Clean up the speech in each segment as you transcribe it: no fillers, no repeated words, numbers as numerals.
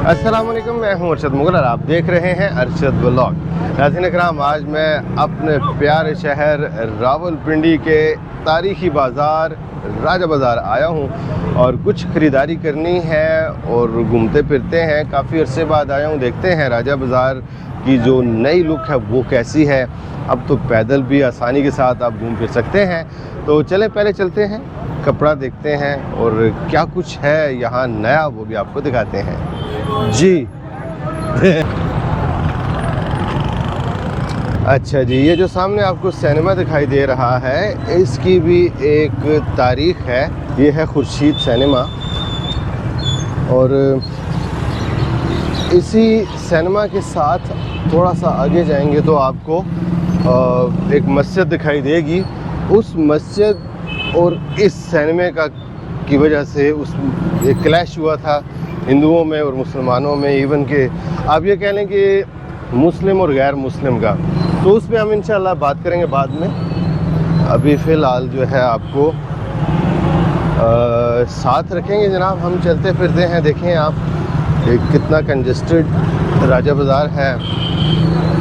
अस्सलाम वालेकुम, मैं हूं अरशद मुगल और आप देख रहे हैं अरशद व्लॉग। नाज़रीन इकराम, आज मैं अपने प्यारे शहर रावलपिंडी के तारीख़ी बाज़ार राजा बाज़ार आया हूं और कुछ ख़रीदारी करनी है और घूमते फिरते हैं। काफ़ी अरसे बाद आया हूं, देखते हैं राजा बाज़ार की जो नई लुक है वो कैसी है। अब तो पैदल भी आसानी के साथ आप घूम फिर सकते हैं। तो चलें पहले चलते हैं, कपड़ा देखते हैं और क्या कुछ है यहाँ नया वो भी आपको दिखाते हैं जी। अच्छा जी, ये जो सामने आपको सिनेमा दिखाई दे रहा है इसकी भी एक तारीख है। ये है खुर्शीद सिनेमा और इसी सिनेमा के साथ थोड़ा सा आगे जाएंगे तो आपको एक मस्जिद दिखाई देगी। उस मस्जिद और इस सिनेमा की वजह से उस एक क्लैश हुआ था हिंदुओं में और मुसलमानों में, इवन के आप ये कह लें कि मुस्लिम और गैर मुस्लिम का। तो उस पर हम इंशाल्लाह बात करेंगे बाद में। अभी फ़िलहाल जो है आपको साथ रखेंगे जनाब। हम चलते फिरते हैं, देखें आप कितना कंजस्टेड राजा बाज़ार है।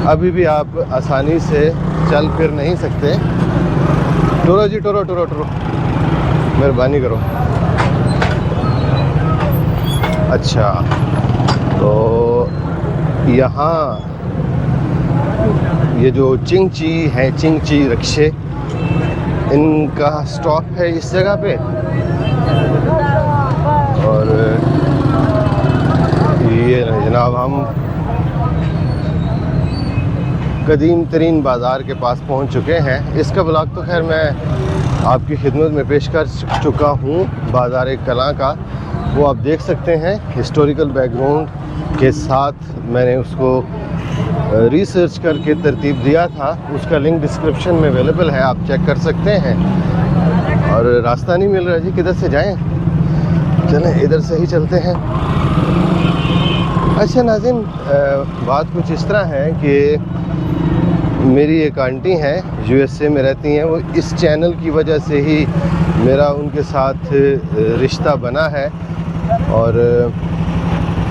अभी भी आप आसानी से चल फिर नहीं सकते। टुरो जी, टुरो टुरो टुरो, मेहरबानी करो। अच्छा, तो यहाँ ये जो चिंगची है, चिंगची रिक्शे, इनका स्टॉप है इस जगह पे। और ये जनाब हम कदीम तरीन बाज़ार के पास पहुंच चुके हैं। इसका ब्लॉग तो खैर मैं आपकी खिदमत में पेश कर चुका हूं, बाज़ार कला का। वो आप देख सकते हैं हिस्टोरिकल बैकग्राउंड के साथ। मैंने उसको रिसर्च करके तरतीब दिया था, उसका लिंक डिस्क्रिप्शन में अवेलेबल है, आप चेक कर सकते हैं। और रास्ता नहीं मिल रहा जी, किधर से जाएं? चलें इधर से ही चलते हैं। अच्छा नाज़रीन, बात कुछ इस तरह है कि मेरी एक आंटी हैं, यूएसए में रहती हैं। वो इस चैनल की वजह से ही मेरा उनके साथ रिश्ता बना है और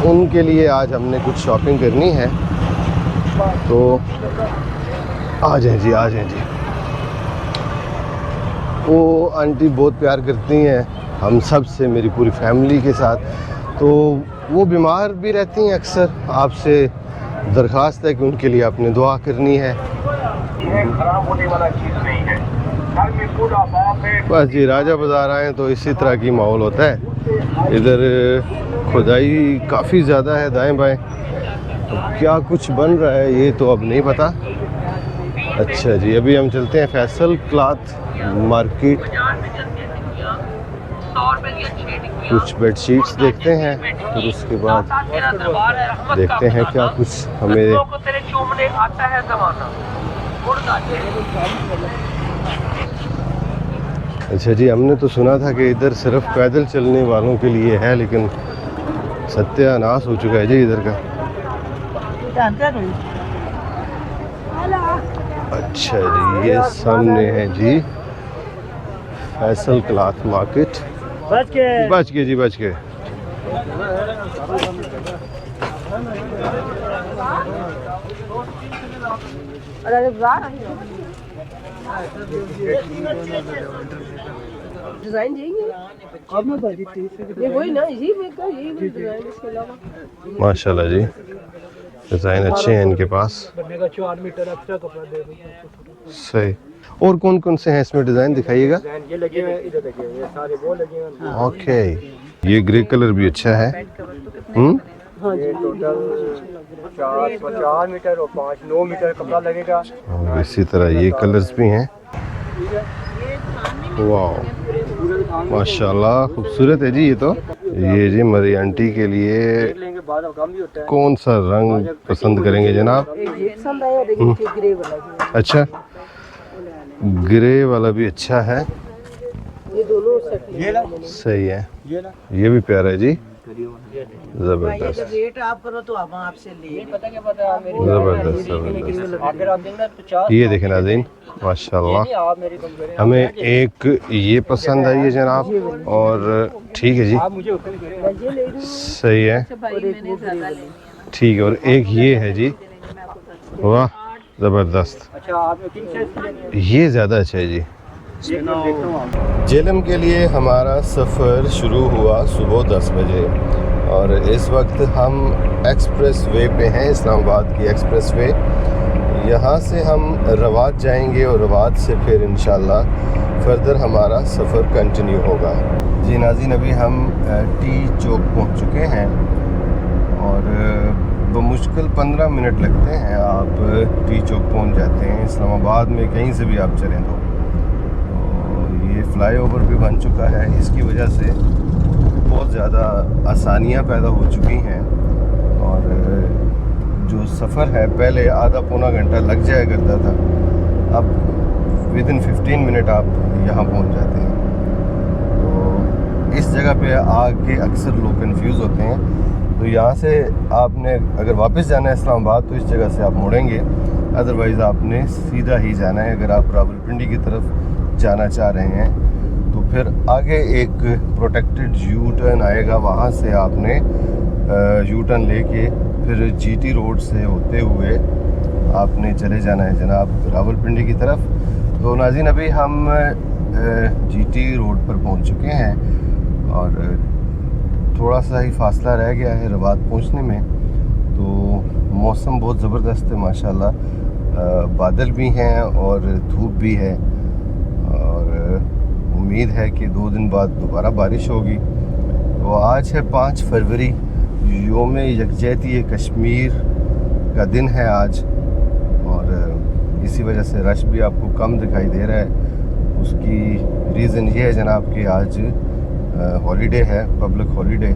उनके लिए आज हमने कुछ शॉपिंग करनी है। तो आ जाएं जी, आ जाएं जी। वो आंटी बहुत प्यार करती हैं हम सब से, मेरी पूरी फैमिली के साथ। तो वो बीमार भी रहती हैं अक्सर। आपसे दरख्वास्त है कि उनके लिए आपने दुआ करनी है। खराब होने वाला चीज नहीं है। घर में पूरा बाप है। बस जी, राजा बाज़ार आए तो इसी तरह की माहौल होता है। इधर खुदाई काफ़ी ज़्यादा है दाएं बाएं। अब क्या कुछ बन रहा है ये तो अब नहीं पता। अच्छा जी, अभी हम चलते हैं फैसल क्लॉथ मार्केट, कुछ बेडशीट्स देखते हैं, फिर उसके बाद देखते हैं क्या कुछ हमें। अच्छा जी, हमने तो सुना था कि इधर सिर्फ पैदल चलने वालों के लिए है, लेकिन सत्यानाश हो चुका है जी इधर का। अच्छा जी, ये सामने है जी फैसल क्लॉथ मार्केट। बच गए जी, बच गए। डिजाइन ये वही ना, यही डिजाइन, इसके अलावा माशाल्लाह जी, डिज़ाइन अच्छे हैं इनके पास। 4 मीटर एक्स्ट्रा कपड़ा दे दूँ। सही। और कौन कौन से हैं इसमें डिज़ाइन दिखाइएगा। ये लगे हुए हैं, इधर लगे हुए हैं, ये सारे वो लगे हुए हैं। ओके, ये ग्रे कलर भी अच्छा है। ये टोटल 4 मीटर और 9 मीटर कपड़ा लगेगा। और इसी तरह ये कलर्स भी हैं। वाह, माशाल्लाह खूबसूरत है जी। ये जी मेरी आंटी के लिए कौन सा रंग पसंद करेंगे जनाब? अच्छा, ग्रे वाला भी अच्छा है। ये दोनों ये ना, सही है, ये ना, ये भी प्यारा है जी। ज़बरदस्त रेट आप करो तो हम आपसे ले पता क्या पता मेरी ज़बरदस्त ज़बरदस्त। आखिर आप देंगे 50 ये देखें नाज़रीन माशाल्लाह, आप मेरी कम करें हमें एक ये पसंद आई है जनाब, और ठीक है जी आप मुझे हुक्म करें सही है, भाई मैंने ज़्यादा लेनी है ठीक है। और एक ये है जी, वाह ज़बरदस्त, अच्छा आप किंग साइज की लेनी है ये ज़्यादा अच्छा है जी। देखता हूं आप झेलम के लिए हमारा सफ़र शुरू हुआ सुबह 10 बजे और इस वक्त हम एक्सप्रेस वे पे हैं, इस्लामाबाद की एक्सप्रेस वे। यहाँ से हम रवात जाएंगे और रवात से फिर इंशाल्लाह फर्दर हमारा सफ़र कंटिन्यू होगा। जी नाज़रीन, अभी हम टी चौक पहुँच चुके हैं और बमुश्किल 15 मिनट लगते हैं, आप टी चौक पहुँच जाते हैं। इस्लामाबाद में कहीं से भी आप चलें तो ये फ़्लाईओवर भी बन चुका है, इसकी वजह से बहुत ज़्यादा आसानियाँ पैदा हो चुकी हैं और जो सफ़र है पहले आधा पौना घंटा लग जाया करता था, अब विदिन 15 मिनट आप यहाँ पहुँच जाते हैं। तो इस जगह पे आके अक्सर लोग कंफ्यूज होते हैं, तो यहाँ से आपने अगर वापस जाना है इस्लामाबाद तो इस जगह से आप मुड़ेंगे, अदरवाइज़ आपने सीधा ही जाना है। अगर आप रावलपिंडी की तरफ जाना चाह रहे हैं तो फिर आगे एक प्रोटेक्टेड यू टर्न आएगा, वहाँ से आपने यू टर्न लेके फिर जीटी रोड से होते हुए आपने चले जाना है जनाब रावलपिंडी की तरफ। तो नाज़रीन, अभी हम जीटी रोड पर पहुँच चुके हैं और थोड़ा सा ही फासला रह गया है रवात पहुँचने में। तो मौसम बहुत ज़बरदस्त है माशाल्लाह, बादल भी हैं और धूप भी है और उम्मीद है कि 2 दिन बाद दोबारा बारिश होगी। तो आज है 5 फरवरी, योम यकजहती कश्मीर का दिन है आज और इसी वजह से रश भी आपको कम दिखाई दे रहा है। उसकी रीज़न ये है जनाब कि आज हॉलीडे है, पब्लिक हॉलीडे।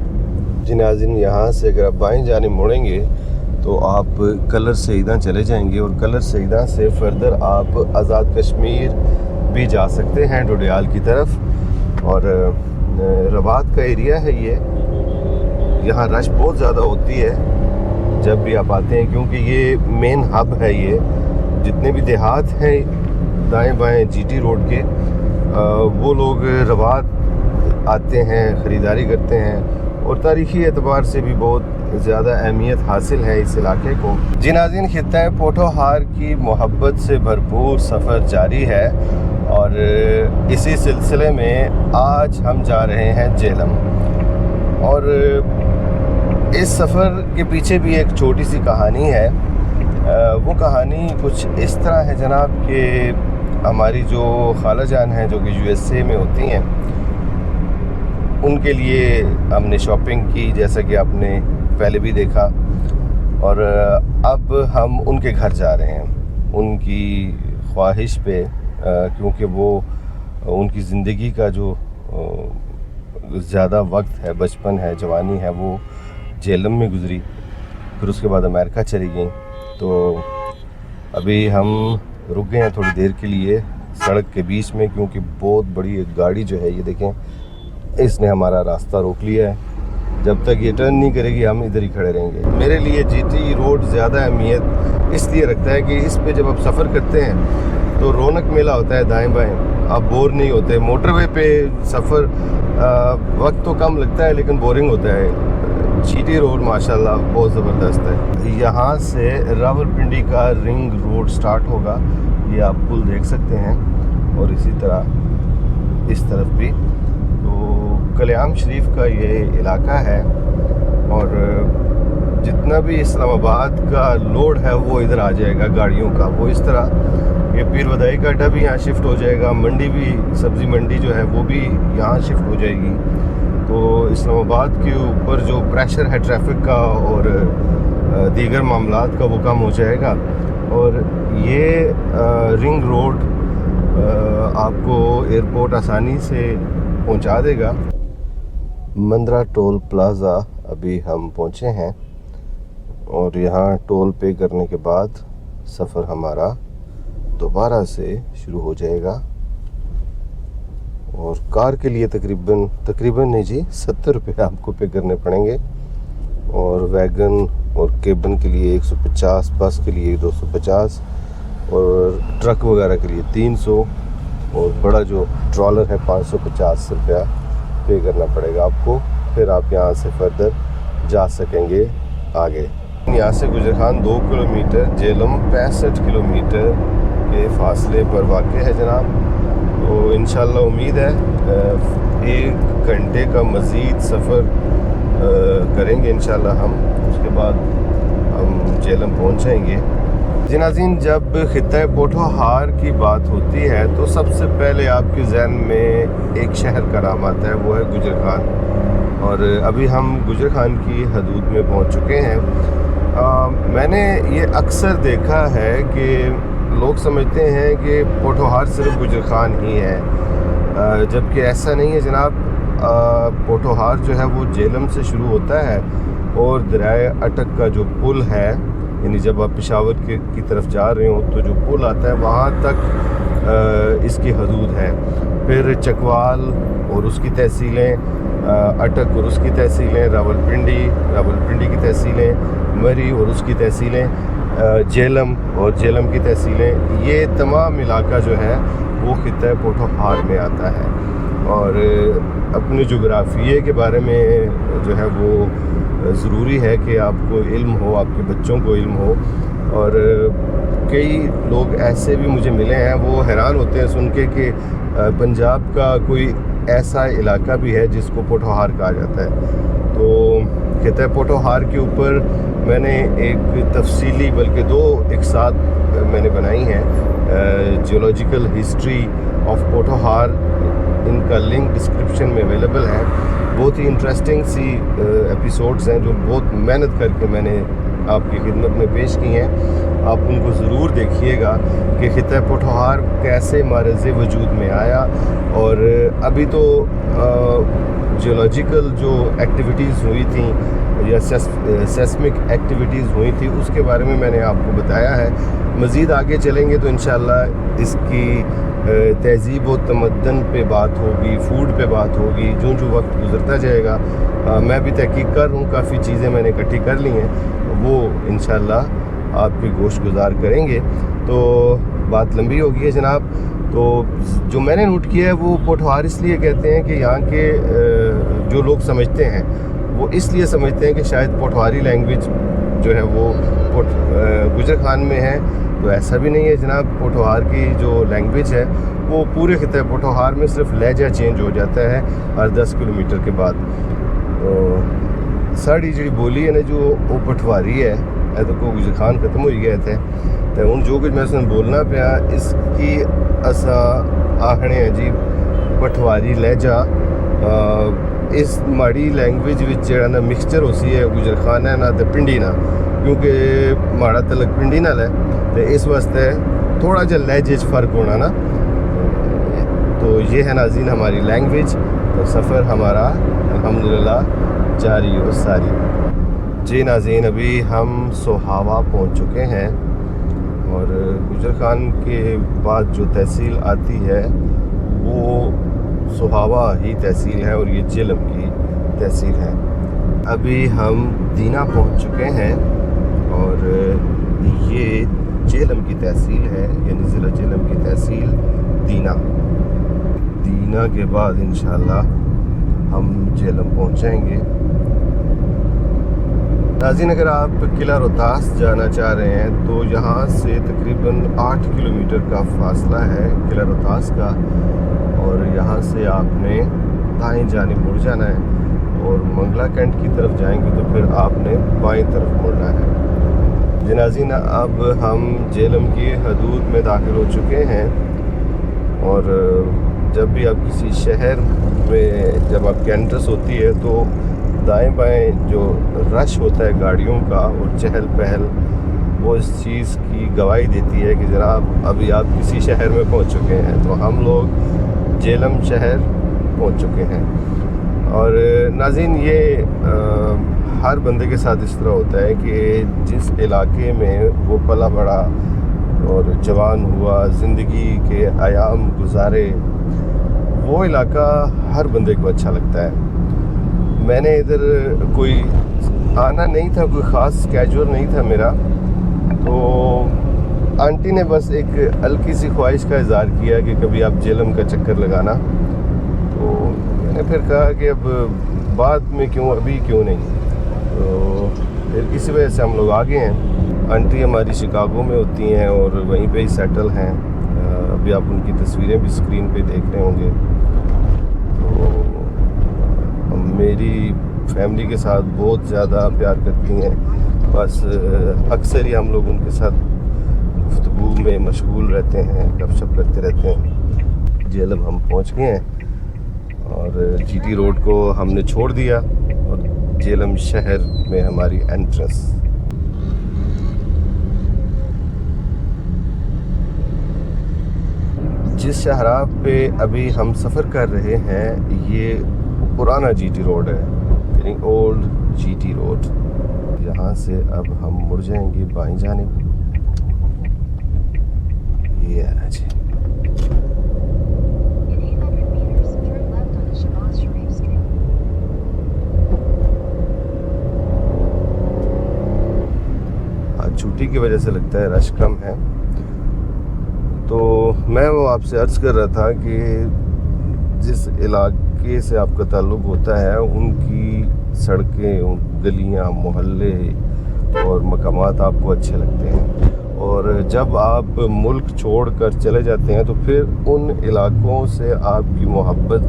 जी नाज़रीन, यहाँ से अगर आप बाएं जाने मुड़ेंगे तो आप कलर सईदा चले जाएंगे और कलर सईदा से फर्दर आप आज़ाद कश्मीर भी जा सकते हैं डोडियाल की तरफ। और रवात का एरिया है ये, यहाँ रश बहुत ज़्यादा होती है जब भी आप आते हैं, क्योंकि ये मेन हब है। ये जितने भी देहात हैं दाएं बाएं जीटी रोड के, वो लोग रवात आते हैं, ख़रीदारी करते हैं और तारीख़ी एतबार से भी बहुत ज़्यादा अहमियत हासिल है इस इलाके को। जी नाज़रीन, खित्ता पोठोहार की मोहब्बत से भरपूर सफ़र जारी है और इसी सिलसिले में आज हम जा रहे हैं झेलम। और इस सफ़र के पीछे भी एक छोटी सी कहानी है। वो कहानी कुछ इस तरह है जनाब कि हमारी जो खाला जान हैं जो कि USA में होती हैं, उनके लिए हमने शॉपिंग की जैसा कि आपने पहले भी देखा, और अब हम उनके घर जा रहे हैं उनकी ख्वाहिश पे, क्योंकि वो उनकी ज़िंदगी का जो ज़्यादा वक्त है, बचपन है, जवानी है, वो झेलम में गुजरी, फिर उसके बाद अमेरिका चली गई। तो अभी हम रुक गए हैं थोड़ी देर के लिए सड़क के बीच में, क्योंकि बहुत बड़ी एक गाड़ी जो है, ये देखें, इसने हमारा रास्ता रोक लिया है। जब तक ये टर्न नहीं करेगी हम इधर ही खड़े रहेंगे। मेरे लिए जीटी रोड ज़्यादा अहमियत इसलिए रखता है कि इस पे जब आप सफ़र करते हैं तो रौनक मेला होता है दाएं बाएं, आप बोर नहीं होते। मोटरवे पे सफ़र वक्त तो कम लगता है लेकिन बोरिंग होता है। जीटी रोड माशाल्लाह बहुत ज़बरदस्त है। यहाँ से रावलपिंडी का रिंग रोड स्टार्ट होगा, ये आप पुल देख सकते हैं, और इसी तरह इस तरफ भी। तो कल्याम शरीफ का ये इलाका है और जितना भी इस्लामाबाद का लोड है वो इधर आ जाएगा गाड़ियों का। वो इस तरह ये पीर वदाई का अड्डा भी यहाँ शिफ्ट हो जाएगा, मंडी भी, सब्ज़ी मंडी जो है वो भी यहाँ शिफ्ट हो जाएगी। तो इस्लामाबाद के ऊपर जो प्रेशर है ट्रैफिक का और दीगर मामलात का वो कम हो जाएगा। और ये रिंग रोड आपको एयरपोर्ट आसानी से पहुंचा देगा। मंद्रा टोल प्लाज़ा अभी हम पहुंचे हैं और यहाँ टोल पे करने के बाद सफ़र हमारा दोबारा से शुरू हो जाएगा और कार के लिए तकरीबन नहीं जी 70 रुपये आपको पे करने पड़ेंगे, और वैगन और केबन के लिए 150, बस के लिए 250 और ट्रक वगैरह के लिए 300 और बड़ा जो ट्रॉलर है 550 रुपया पे करना पड़ेगा आपको। फिर आप यहाँ से फर्दर जा सकेंगे आगे। यहाँ से गुजरखान 2 किलोमीटर, जेलम 65 किलोमीटर के फासले पर वाक़ है जनाब। तो इंशाल्लाह उम्मीद है 1 घंटे का मज़ीद सफ़र करेंगे इंशाल्लाह हम, उसके बाद हम जेलम पहुँच जाएंगे। जी नाज़रीन, जब खित्ता पोठोहार की बात होती है तो सबसे पहले आपके जहन में एक शहर का नाम आता है, वो है गुजरखान। और अभी हम गुजरखान की हदूद में पहुंच चुके हैं। मैंने ये अक्सर देखा है कि लोग समझते हैं कि पोठोहार सिर्फ गुजरखान ही है, जबकि ऐसा नहीं है जनाब। पोठोहार जो है वो जेलम से शुरू होता है और दरिया अटक का जो पुल है, यानी जब आप पेशावर की तरफ जा रहे हो तो जो पुल आता है वहाँ तक इसकी हदूद है। फिर चकवाल और उसकी तहसीलें, अटक और उसकी तहसीलें, रावलपिंडी की तहसीलें, मरी और उसकी तहसीलें, जेलम और जेलम की तहसीलें, ये तमाम इलाका जो है वो खित्ता पोठोहार में आता है। और अपने जोग्राफिए के बारे में जो है वो ज़रूरी है कि आपको इल्म हो, आपके बच्चों को इल्म हो। और कई लोग ऐसे भी मुझे मिले हैं, वो हैरान होते हैं सुन के कि पंजाब का कोई ऐसा इलाका भी है जिसको पोठोहार कहा जाता है। तो खित्ता पोठोहार के ऊपर मैंने एक तफसीली, बल्कि 2 एक साथ मैंने बनाई हैं, जियोलॉजिकल हिस्ट्री ऑफ पोठोहार। इनका लिंक डिस्क्रिप्शन में अवेलेबल है। बहुत ही इंटरेस्टिंग सी एपिसोड्स हैं जो बहुत मेहनत करके मैंने आपकी खिदमत में पेश की हैं। आप उनको ज़रूर देखिएगा कि खित्ता पोठोहार कैसे मारज़ वजूद में आया। और अभी तो जियोलॉजिकल जो एक्टिविटीज़ हुई थी या सेस्मिक एक्टिविटीज़ हुई थी उसके बारे में मैंने आपको बताया है। मज़ीद आगे चलेंगे तो इंशाल्लाह इसकी तहज़ीब व तमद्दन पे बात होगी, फूड पे बात होगी। जो वक्त गुज़रता जाएगा मैं भी तहकीक कर रहा हूँ, काफ़ी चीज़ें मैंने इकट्ठी कर ली हैं, वो इंशाल्लाह आपकी गोश गुजार करेंगे। तो बात लंबी होगी है जनाब। तो जो मैंने नोट किया है वो पोठोहार इसलिए कहते हैं कि यहाँ के जो लोग समझते हैं वो इसलिए समझते हैं कि शायद पोठोहारी लैंग्वेज जो है वो गुजरखान में है। तो ऐसा भी नहीं है जनाब। पोठोहार की जो लैंग्वेज है वो पूरे खित्ते पोठोहार में सिर्फ लहजा चेंज हो जाता है हर 10 किलोमीटर के बाद। तो साड़ी जी बोली है ना जो वो पठवारी है तो को गुजरखान ख़त्म हो गए थे तो हूँ जो कुछ मैं उसने बोलना पाया इसकी असा आखने जी पठवारी लहजा। इस माड़ी लैंग्वेज जो ना मिक्सचर होती है गुजरखान है ना तो पिंडी ना, क्योंकि माड़ा तलक पिंडी नाल है तो इस वास्ते थोड़ा जा लहजे फ़र्क होना ना। तो ये है नाज़रीन हमारी लैंग्वेज। तो सफ़र हमारा अल्हम्दुलिल्लाह जारी और सारी। जी नाज़रीन, अभी हम सोहावा पहुंच चुके हैं और गुजरखान के बाद जो तहसील आती है वो सोहावा ही तहसील है और ये जेलम की तहसील है। अभी हम दीना पहुंच चुके हैं और ये जेलम की तहसील है, यानी ज़िला जेलम की तहसील दीना के बाद इंशाल्लाह हम जेलम पहुंच जाएंगे। नाज़रीन, अगर आप किला रोहतास जाना चाह रहे हैं तो यहाँ से तकरीबन 8 किलोमीटर का फासला है किला रोहतास का, और यहाँ से आपने दाएं जानिब मुड़ जाना है और मंगला कैंट की तरफ जाएंगे तो फिर आपने बाएं तरफ मुड़ना है। जी नाज़रीन, अब हम जेलम की हदूद में दाखिल हो चुके हैं और जब भी आप किसी शहर में जब आपकी एंट्रेंस होती है तो दाएं बाएं जो रश होता है गाड़ियों का और चहल पहल, वो इस चीज़ की गवाही देती है कि जनाब अभी आप किसी शहर में पहुंच चुके हैं। तो हम लोग जेलम शहर पहुंच चुके हैं। और नाज़रीन, ये हर बंदे के साथ इस तरह होता है कि जिस इलाके में वो पला बड़ा और जवान हुआ, ज़िंदगी के आयाम गुजारे, वो इलाका हर बंदे को अच्छा लगता है। मैंने इधर कोई आना नहीं था, कोई ख़ास कैजुअल नहीं था मेरा, तो आंटी ने बस एक हल्की सी ख्वाहिश का इज़हार किया कि कभी आप झेलम का चक्कर लगाना। तो मैंने फिर कहा कि अब बाद में क्यों, अभी क्यों नहीं। तो फिर किसी वजह से हम लोग आ गए हैं। आंटी हमारी शिकागो में होती हैं और वहीं पे ही सेटल हैं। अभी आप उनकी तस्वीरें भी स्क्रीन पे देख रहे होंगे। तो मेरी फैमिली के साथ बहुत ज़्यादा प्यार करती हैं, बस अक्सर ही हम लोग उनके साथ गुफ्तगू में मशगूल रहते हैं, गपशप करते रहते हैं। झेलम हम पहुंच गए हैं और जीटी रोड को हमने छोड़ दिया और झेलम शहर में हमारी एंट्रेंस। जिस शहरा पे अभी हम सफ़र कर रहे हैं ये पुराना जीटी रोड है, यानी ओल्ड जीटी रोड। यहाँ से अब हम मुड़ जाएंगे बाईं जानिब। ये है जी। आज छुट्टी की वजह से लगता है रश कम है। तो मैं वो आपसे अर्ज़ कर रहा था कि जिस इलाके से आपका ताल्लुक़ होता है उनकी सड़कें, गलियां, मोहल्ले और मकामात आपको अच्छे लगते हैं, और जब आप मुल्क छोड़कर चले जाते हैं तो फिर उन इलाकों से आपकी मोहब्बत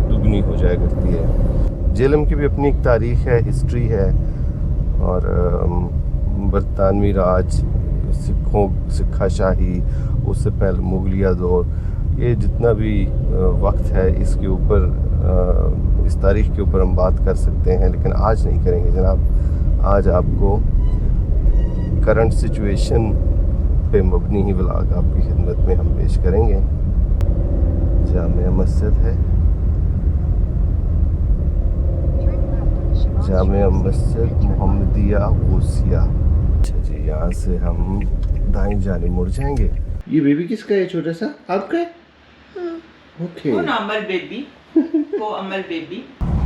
दुगनी हो जाया करती है। झेलम की भी अपनी एक तारीख़ है, हिस्ट्री है, और बरतानवी राज, सिक्खा शाही, उससे पहले मुगलिया दौर, ये जितना भी वक्त है इसके ऊपर, इस तारीख़ के ऊपर हम बात कर सकते हैं, लेकिन आज नहीं करेंगे जनाब। आज आपको करंट सिचुएशन पे मबनी ही व्लॉग आपकी खिदमत में हम पेश करेंगे। जामिया मस्जिद है, जामिया मस्जिद मोहम्मदिया गौसिया। अच्छा जी, यहाँ से हम दाईं जानिब मुड़ जाएंगे। ये बेबी किसका है? छोटा सा आपका है? ओके। वो अमल बेबी, वो अमल बेबी।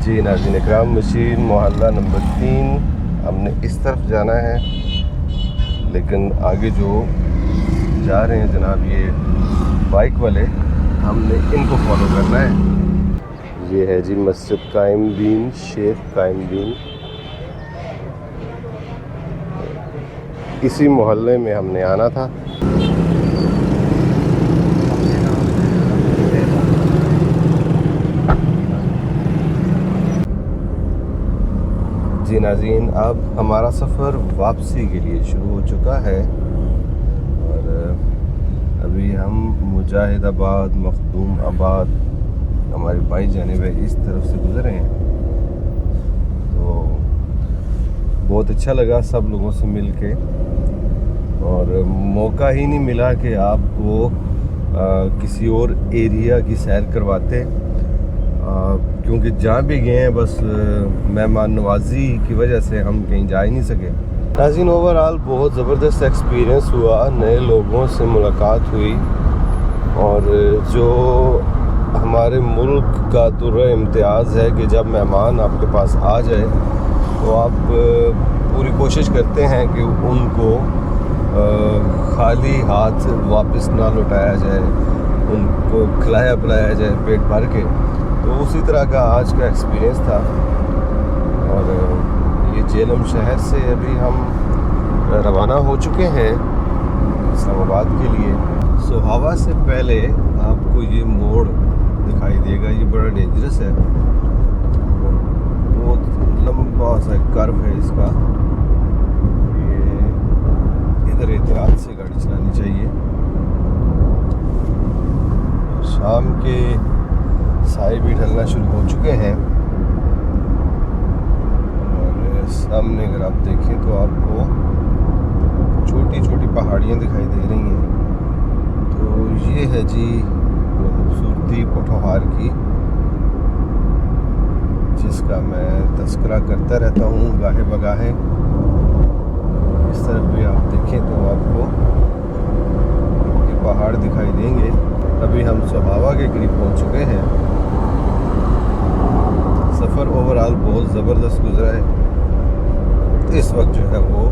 जी नाज़रीन इकराम, मशीन मोहल्ला नंबर 3, हमने इस तरफ जाना है, लेकिन आगे जो जा रहे हैं जनाब ये बाइक वाले, हमने इनको फॉलो करना है। ये है जी मस्जिद कायमुद्दीन, शेख कायमुद्दीन। इसी मोहल्ले में हमने आना था। जी नाज़रीन, अब हमारा सफ़र वापसी के लिए शुरू हो चुका है और अभी हम मुजाहिदाबाद, मखदूम आबाद, हमारी बाईं जानिब है, इस तरफ से गुज़रे हैं। तो बहुत अच्छा लगा सब लोगों से मिल के, और मौका ही नहीं मिला कि आपको किसी और एरिया की सैर करवाते, क्योंकि जहाँ भी गए हैं बस मेहमान नवाजी की वजह से हम कहीं जा ही नहीं सके। नाज़रीन ओवरऑल बहुत ज़बरदस्त एक्सपीरियंस हुआ, नए लोगों से मुलाकात हुई, और जो हमारे मुल्क का दुर्र इम्तियाज़ है कि जब मेहमान आपके पास आ जाए तो आप पूरी कोशिश करते हैं कि उनको खाली हाथ वापस ना लौटाया जाए, उनको खिलाया पिलाया जाए पेट भर के। तो उसी तरह का आज का एक्सपीरियंस था। और ये झेलम शहर से अभी हम रवाना हो चुके हैं इस्लामाबाद के लिए। सोहावा से पहले आपको ये मोड़ दिखाई देगा, ये बड़ा डेंजरस है, बहुत लंबा सा कर्व है इसका। ये इधर एहतियात से गाड़ी चलानी चाहिए। शाम के साए भी ढलना शुरू हो चुके हैं, और सामने अगर आप देखें तो आपको छोटी छोटी पहाड़ियाँ दिखाई दे रही हैं। तो ये है जी वो खूबसूरती पोठोहार की, जिसका मैं तस्करा करता रहता हूँ गाहे बगाहे। इस तरफ भी आप देखें तो आपको ये पहाड़ दिखाई देंगे। अभी हम सोहावा के करीब पहुँच चुके हैं। सफ़र ओवरऑल बहुत ज़बरदस्त गुजरा है। इस वक्त जो है वो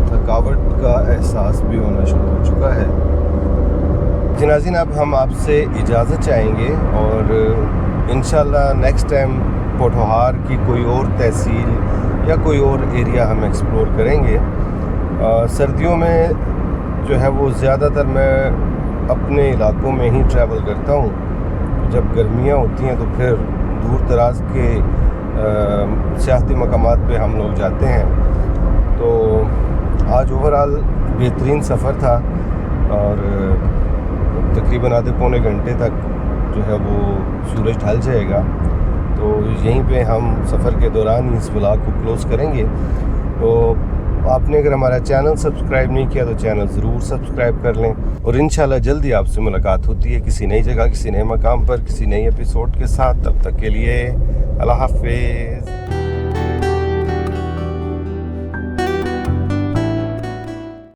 थकावट का एहसास भी होना शुरू हो चुका है। नाज़रीन, अब हम आपसे इजाज़त चाहेंगे और इंशाल्लाह नेक्स्ट टाइम पोठोहार की कोई और तहसील या कोई और एरिया हम एक्सप्लोर करेंगे। सर्दियों में जो है वो ज़्यादातर मैं अपने इलाकों में ही ट्रैवल करता हूँ। जब गर्मियाँ होती हैं तो फिर दूर दराज के सियाहती मकामात पे हम लोग जाते हैं। तो आज ओवरऑल बेहतरीन सफ़र था और तकरीबन आधे पौने घंटे तक जो है वो सूरज ढल जाएगा। तो यहीं पे हम सफ़र के दौरान ही इस व्लॉग को क्लोज़ करेंगे। तो आपने अगर हमारा चैनल सब्सक्राइब नहीं किया तो चैनल ज़रूर सब्सक्राइब कर लें और इंशाल्लाह जल्दी आपसे मुलाकात होती है किसी नई जगह, किसी नए मकाम पर, किसी नई एपिसोड के साथ। तब तक के लिए अल्लाह हाफ़िज़।